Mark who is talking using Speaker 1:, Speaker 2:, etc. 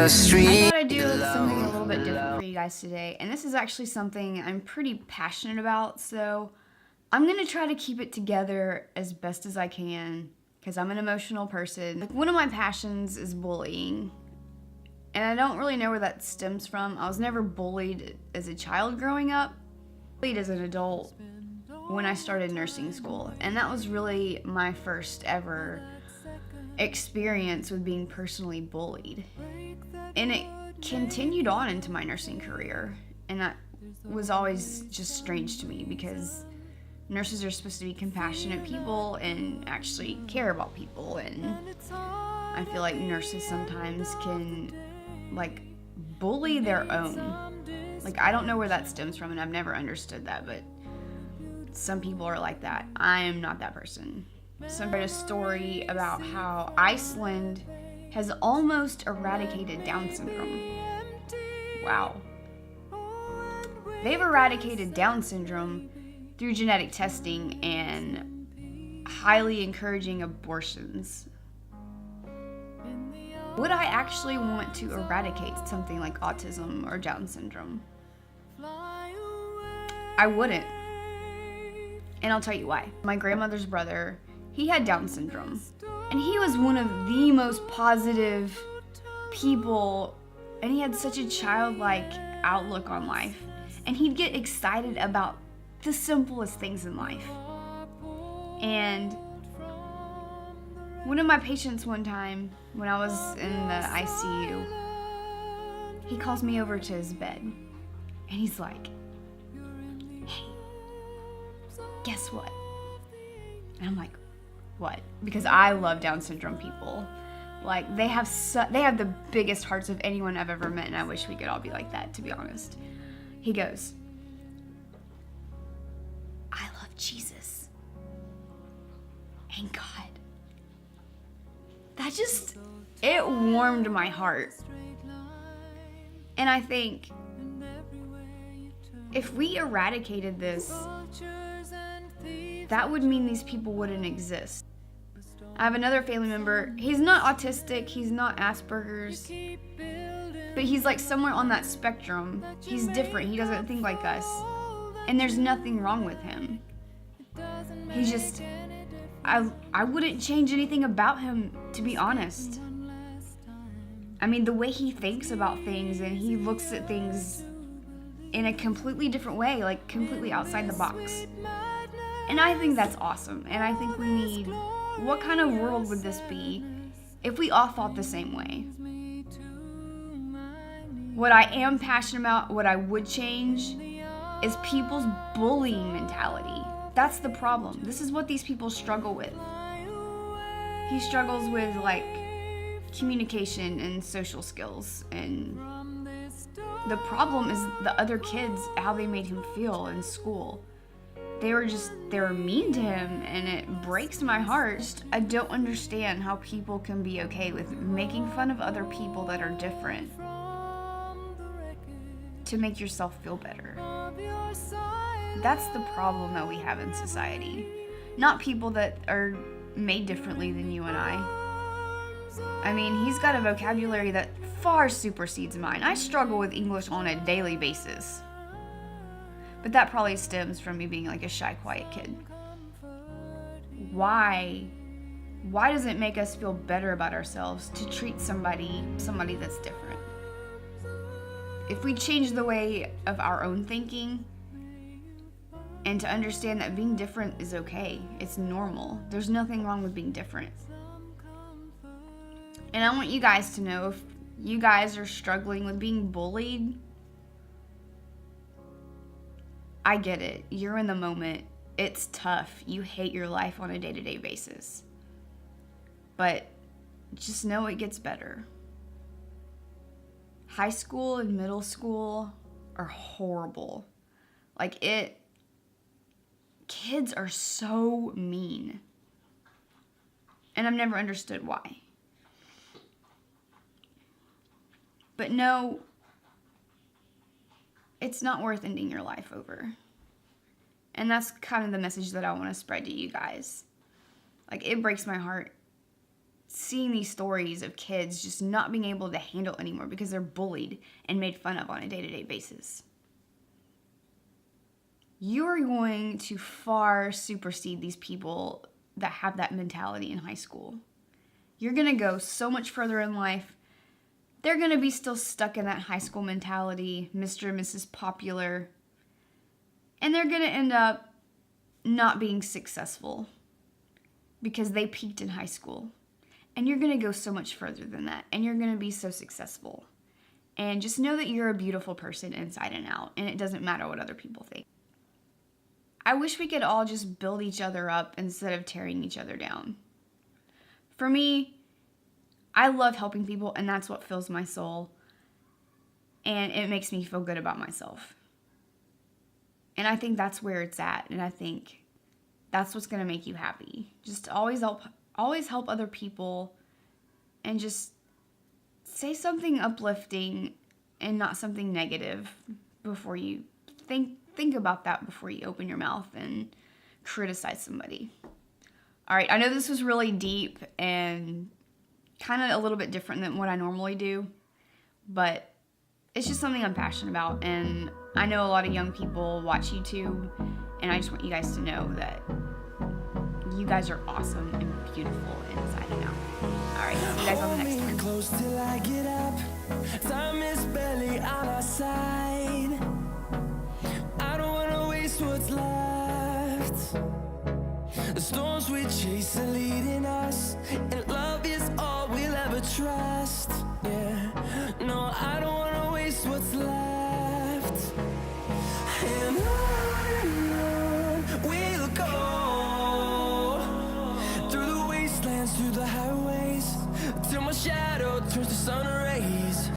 Speaker 1: the street.
Speaker 2: I thought I'd do something a little bit different for you guys today, and this is actually something I'm pretty passionate about, so I'm gonna try to keep it together as best as I can because I'm an emotional person. Like, one of my passions is bullying, and I don't really know where that stems from. I was never bullied as a child growing up, bullied as an adult when I started nursing school, and that was really my first ever experience with being personally bullied. And it continued on into my nursing career, and that was always just strange to me because nurses are supposed to be compassionate people and actually care about people, and I feel like nurses sometimes can bully their own. I don't know where that stems from, and I've never understood that, but some people are like that. I am not that person. So I read a story about how Iceland has almost eradicated Down syndrome. Wow. They've eradicated Down syndrome through genetic testing and highly encouraging abortions. Would I actually want to eradicate something like autism or Down syndrome? I wouldn't. And I'll tell you why. My grandmother's brother, he had Down syndrome, and he was one of the most positive people, and he had such a childlike outlook on life, and he'd get excited about the simplest things in life. And one of my patients one time, when I was in the ICU, he calls me over to his bed, and he's like, "Hey, guess what?" And I'm like, "What?" Because I love Down syndrome people. They have the biggest hearts of anyone I've ever met, and I wish we could all be like that, to be honest. He goes, "I love Jesus and God." That it warmed my heart. And I think if we eradicated this, that would mean these people wouldn't exist. I have another family member. He's not autistic, he's not Asperger's, but he's somewhere on that spectrum. He's different, he doesn't think like us, and there's nothing wrong with him. He just, I wouldn't change anything about him, to be honest. I mean, the way he thinks about things, and he looks at things in a completely different way, completely outside the box. And I think that's awesome, and I think we need, what kind of world would this be if we all thought the same way? What I am passionate about, what I would change, is people's bullying mentality. That's the problem. This is what these people struggle with. He struggles with communication and social skills, and the problem is the other kids, how they made him feel in school. They were mean to him, and it breaks my heart. I don't understand how people can be okay with making fun of other people that are different to make yourself feel better. That's the problem that we have in society. Not people that are made differently than you and I. I mean, he's got a vocabulary that far supersedes mine. I struggle with English on a daily basis. But that probably stems from me being a shy, quiet kid. Why does it make us feel better about ourselves to treat somebody that's different? If we change the way of our own thinking, and to understand that being different is okay, it's normal. There's nothing wrong with being different. And I want you guys to know, if you guys are struggling with being bullied, I get it. You're in the moment. It's tough. You hate your life on a day-to-day basis. But just know it gets better. High school and middle school are horrible. Kids are so mean. And I've never understood why. But no, it's not worth ending your life over. And that's kind of the message that I want to spread to you guys. It breaks my heart seeing these stories of kids just not being able to handle anymore because they're bullied and made fun of on a day-to-day basis. You're going to far supersede these people that have that mentality in high school. You're going to go so much further in life. They're going to be still stuck in that high school mentality, Mr. and Mrs. Popular. And they're going to end up not being successful because they peaked in high school. And you're going to go so much further than that. And you're going to be so successful. And just know that you're a beautiful person inside and out. And it doesn't matter what other people think. I wish we could all just build each other up instead of tearing each other down. For me, I love helping people, and that's what fills my soul. And it makes me feel good about myself. And I think that's where it's at. And I think that's what's going to make you happy. Just always help other people, and just say something uplifting and not something negative before you think about that before you open your mouth and criticize somebody. All right, I know this was really deep and kind of a little bit different than what I normally do, but it's just something I'm passionate about, and I know a lot of young people watch YouTube, and I just want you guys to know that you guys are awesome and beautiful inside and out. All right, see you guys on the next one.
Speaker 1: Close till I get up. Time is barely on our side. I don't wanna waste what's left. The storms we chase are leading us, and love is all we'll ever trust. Yeah, no, I don't wanna waste what's left. And on we'll go, through the wastelands, through the highways, till my shadow turns to sun